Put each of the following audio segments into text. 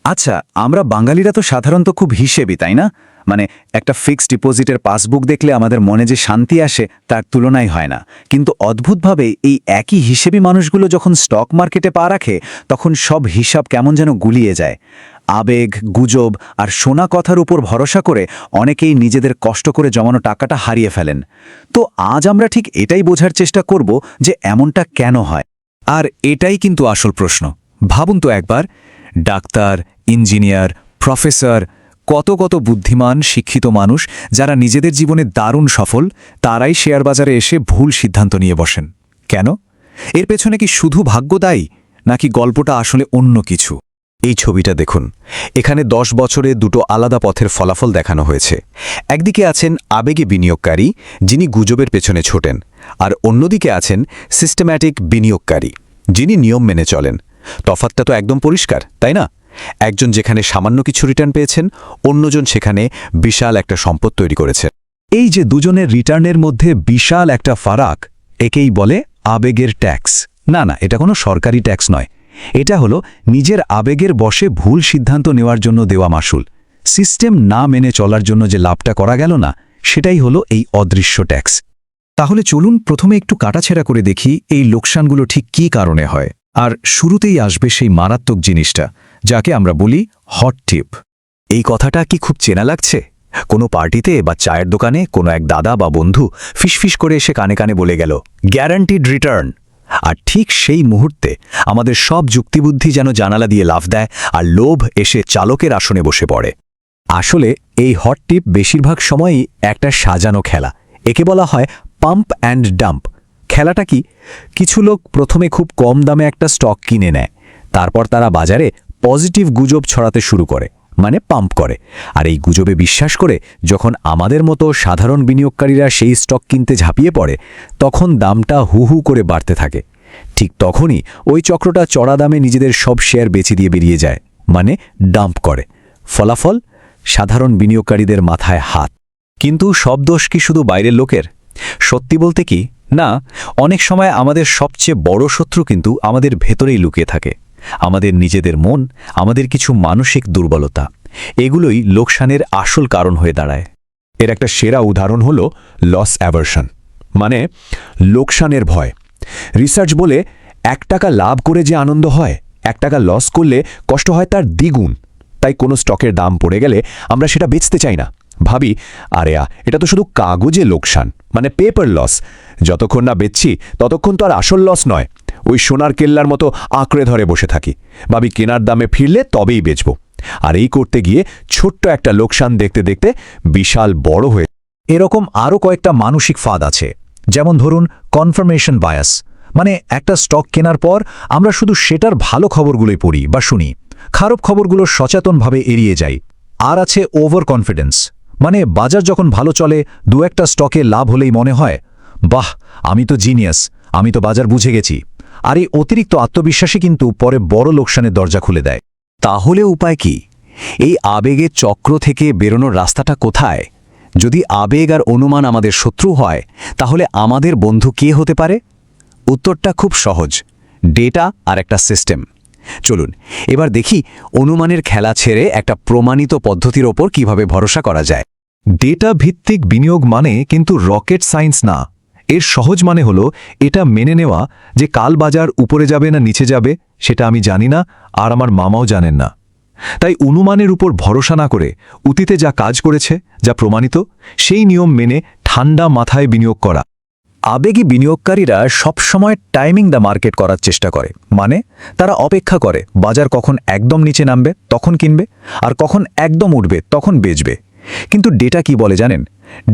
আচ্ছা, আমরা বাঙালিরা তো সাধারণত খুব হিসেবি, তাই না? মানে একটা ফিক্সড ডিপোজিটের পাসবুক দেখলে আমাদের মনে যে শান্তি আসে তার তুলনাই হয় না। কিন্তু অদ্ভুতভাবে এই একই হিসেবি মানুষগুলো যখন স্টক মার্কেটে পা রাখে তখন সব হিসাব কেমন যেন গুলিয়ে যায়। আবেগ, গুজব আর শোনা কথার উপর ভরসা করে অনেকেই নিজেদের কষ্ট করে জমানো টাকাটা হারিয়ে ফেলেন। তো আজ আমরা ঠিক এটাই বোঝার চেষ্টা করব যে এমনটা কেন হয়। আর এটাই কিন্তু আসল প্রশ্ন। ভাবুন তো একবার, ডাক্তার, ইঞ্জিনিয়ার, প্রফেসর, কত কত বুদ্ধিমান শিক্ষিত মানুষ যারা নিজেদের জীবনে দারুণ সফল, তারাই শেয়ার বাজারে এসে ভুল সিদ্ধান্ত নিয়ে বসেন। কেন? এর পেছনে কি শুধু ভাগ্য দায়ী, নাকি গল্পটা আসলে অন্য কিছু? এই ছবিটা দেখুন। এখানে 10 বছরে দুটো আলাদা পথের ফলাফল দেখানো হয়েছে। একদিকে আছেন আবেগে বিনিয়োগকারী, যিনি গুজবের পেছনে ছোটেন, আর অন্যদিকে আছেন সিস্টেম্যাটিক বিনিয়োগকারী, যিনি নিয়ম মেনে চলেন। তফাৎটা তো একদম পরিষ্কার, তাই না? একজন যেখানে সামান্য কিছু রিটার্ন পেয়েছেন, অন্যজন সেখানে বিশাল একটা সম্পদ তৈরি করেছেন। এই যে দুজনের রিটার্নের মধ্যে বিশাল একটা ফারাক, একেই বলে আবেগের ট্যাক্স। না, এটা কোনো সরকারি ট্যাক্স নয়। এটা হলো নিজের আবেগের বশে ভুল সিদ্ধান্ত নেওয়ার জন্য দেওয়া মাশুল। সিস্টেম না মেনে চলার জন্য যে লাভটা করা গেল না, সেটাই হলো এই অদৃশ্য ট্যাক্স। তাহলে চলুন প্রথমে একটু কাটাছেঁড়া করে দেখি এই লোকসানগুলো ঠিক কী কারণে হয়। আর শুরুতেই আসবে সেই মারাত্মক জিনিসটা, যাকে আমরা বলি হট টিপ। এই কথাটা কি খুব চেনা লাগছে? কোনো পার্টিতে বা চায়ের দোকানে কোনো এক দাদা বা বন্ধু ফিসফিস করে এসে কানে কানে বলে গেল, গ্যারান্টিড রিটার্ন। আর ঠিক সেই মুহূর্তে আমাদের সব যুক্তিবুদ্ধি যেন জানালা দিয়ে লাফ দেয়, আর লোভ এসে চালকের আসনে বসে পড়ে। আসলে এই হট টিপ বেশিরভাগ সময়ই একটা সাজানো খেলা। একে বলা হয় পাম্প অ্যান্ড ডাম্প। খেলাটা কি? কিছু লোক প্রথমে খুব কম দামে একটা স্টক কিনে নেয়, তারপর তারা বাজারে পজিটিভ গুজব ছড়াতে শুরু করে, মানে পাম্প করে। আর এই গুজবে বিশ্বাস করে যখন আমাদের মতো সাধারণ বিনিয়োগকারীরা সেই স্টক কিনতে ঝাঁপিয়ে পড়ে, তখন দামটা হু হু করে বাড়তে থাকে। ঠিক তখনই ওই চক্রটা চড়া দামে নিজেদের সব শেয়ার বেচে দিয়ে বেরিয়ে যায়, মানে ডাম্প করে। ফলাফল, সাধারণ বিনিয়োগকারীদের মাথায় হাত। কিন্তু সব দোষ কি শুধু বাইরের লোকের? সত্যি বলতে কি, না, অনেক সময় আমাদের সবচেয়ে বড় শত্রু কিন্তু আমাদের ভেতরেই লুকিয়ে থাকে। আমাদের নিজেদের মন, আমাদের কিছু মানসিক দুর্বলতা, এগুলোই লোকসানের আসল কারণ হয়ে দাঁড়ায়। এর একটা সেরা উদাহরণ হল লস অ্যাভারশন, মানে লোকসানের ভয়। রিসার্চ বলে 1 টাকা লাভ করে যে আনন্দ হয়, 1 টাকা লস করলে কষ্ট হয় তার দ্বিগুণ। তাই কোনো স্টকের দাম পড়ে গেলে আমরা সেটা বেচতে চাই না। ভাবি, আরে এটা তো শুধু কাগজে লোকসান, মানে পেপার লস। যতক্ষণ না বেচছি ততক্ষণ তো আর আসল লস নয়। ওই সোনার কেল্লার মতো আঁকড়ে ধরে বসে থাকি, ভাবি কেনার দামে ফিরলে তবেই বেচব। আর এই করতে গিয়ে ছোট্ট একটা লোকসান দেখতে দেখতে বিশাল বড় হয়ে। এরকম আরও কয়েকটা মানসিক ফাঁদ আছে। যেমন ধরুন কনফার্মেশন বায়াস, মানে একটা স্টক কেনার পর আমরা শুধু সেটার ভালো খবরগুলোই পড়ি বা শুনি, খারাপ খবরগুলো সচেতনভাবে এড়িয়ে যাই। আর আছে ওভার কনফিডেন্স, মানে বাজার যখন ভালো চলে, 2-1টা স্টকে লাভ হলেই মনে হয়, বাহ, আমি তো জিনিয়াস, আমি তো বাজার বুঝে গেছি। আর এই অতিরিক্ত আত্মবিশ্বাসী কিন্তু পরে বড় লোকসানের দরজা খুলে দেয়। তাহলে উপায় কি? এই আবেগের চক্র থেকে বেরোনোর রাস্তাটা কোথায়? যদি আবেগ আর অনুমান আমাদের শত্রু হয়, তাহলে আমাদের বন্ধু কে হতে পারে? উত্তরটা খুব সহজ, ডেটা আর একটা সিস্টেম। চলুন এবার দেখি অনুমানের খেলা ছেড়ে একটা প্রমাণিত পদ্ধতির ওপর কিভাবে ভরসা করা যায়। ডেটা ভিত্তিক বিনিয়োগ মানে কিন্তু রকেট সায়েন্স না। এর সহজ মানে হলো এটা মেনে নেওয়া যে কাল বাজার উপরে যাবে না নিচে যাবে সেটা আমি জানি না, আর আমার মামাও জানেন না। তাই অনুমানের উপর ভরসা না করে অতীতে যা কাজ করেছে, যা প্রমাণিত, সেই নিয়ম মেনে ঠান্ডা মাথায় বিনিয়োগ করা। আবেগী বিনিয়োগকারীরা সবসময় টাইমিং দ্য মার্কেট করার চেষ্টা করে, মানে তারা অপেক্ষা করে বাজার কখন একদম নিচে নামবে তখন কিনবে, আর কখন একদম উঠবে তখন বেচবে। কিন্তু ডেটা কি বলে জানেন?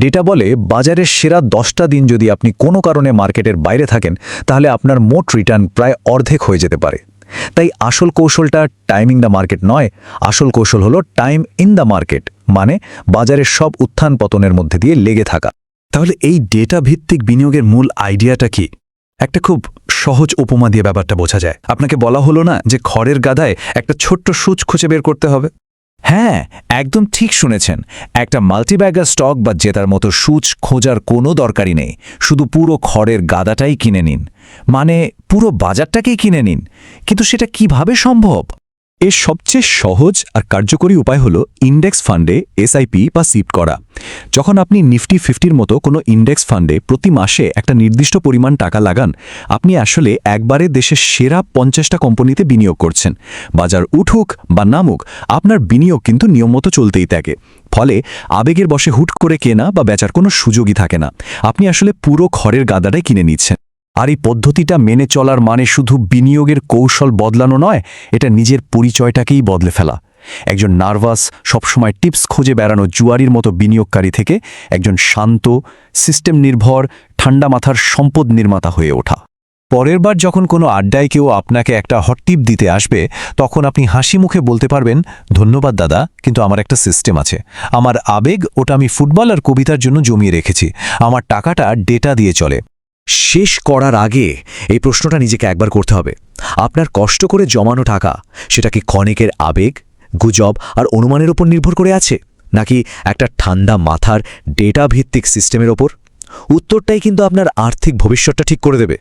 ডেটা বলে বাজারের সেরা 10টা দিন যদি আপনি কোনো কারণে মার্কেটের বাইরে থাকেন, তাহলে আপনার মোট রিটার্ন প্রায় অর্ধেক হয়ে যেতে পারে। তাই আসল কৌশলটা টাইমিং দ্য মার্কেট নয়, আসল কৌশল হলো টাইম ইন দ্য মার্কেট, মানে বাজারের সব উত্থান পতনের মধ্যে দিয়ে লেগে থাকা। তাহলে এই ডেটা ভিত্তিক বিনিয়োগের মূল আইডিয়াটা কি? একটা খুব সহজ উপমা দিয়ে ব্যাপারটা বোঝা যায়। আপনাকে বলা হলো না যে খড়ের গাদায় একটা ছোট্ট সূচ খুঁজে বের করতে হবে? হ্যাঁ, একদম ঠিক শুনেছেন। একটা মাল্টিব্যাগার স্টক বা জেতার মতো সূচ খোঁজার কোনো দরকারই নেই, শুধু পুরো খড়ের গাদাটাই কিনে নিন, মানে পুরো বাজারটাকেই কিনে নিন। কিন্তু সেটা কিভাবে সম্ভব? এর সবচেয়ে সহজ আর কার্যকরী উপায় হলো ইন্ডেক্স ফান্ডে এসআইপি বা সিপ করা। যখন আপনি নিফটি 50-র মতো কোনো ইন্ডেক্স ফান্ডে প্রতি মাসে একটা নির্দিষ্ট পরিমাণ টাকা লাগান, আপনি আসলে একবারে দেশের সেরা 50টা কোম্পানিতে বিনিয়োগ করছেন। বাজার উঠুক বা নামুক, আপনার বিনিয়োগ কিন্তু নিয়মমতো চলতেই থাকে। ফলে আবেগের বশে হুট করে কেনা বা বেচার কোনো সুযোগই থাকে না। আপনি আসলে পুরো খড়ের গাদাটাই কিনে নিচ্ছেন। আর এই পদ্ধতিটা মেনে চলার মানে শুধু বিনিয়োগের কৌশল বদলানো নয়, এটা নিজের পরিচয়টাকেই বদলে ফেলা। একজন নার্ভাস, সবসময় টিপস খুঁজে বেড়ানো জুয়ারির মতো বিনিয়োগকারী থেকে একজন শান্ত, সিস্টেম নির্ভর, ঠান্ডা মাথার সম্পদ নির্মাতা হয়ে ওঠা। পরের বার যখন কোনো আড্ডায় কেউ আপনাকে একটা হট টিপ দিতে আসবে, তখন আপনি হাসি মুখে বলতে পারবেন, ধন্যবাদ দাদা, কিন্তু আমার একটা সিস্টেম আছে। আমার আবেগ ওটা আমি ফুটবল আর কবিতার জন্য জমিয়ে রেখেছি। আমার টাকাটা ডেটা দিয়ে চলে। শেষ করার আগে এই প্রশ্নটা নিজেকে একবার করতে হবে, আপনার কষ্ট করে জমানো টাকা সেটা কি ক্ষণিকের আবেগ, গুজব আর অনুমানের ওপর নির্ভর করে আছে, নাকি একটা ঠান্ডা মাথার ডেটা ভিত্তিক সিস্টেমের ওপর? উত্তরটাই কিন্তু আপনার আর্থিক ভবিষ্যৎটা ঠিক করে দেবে।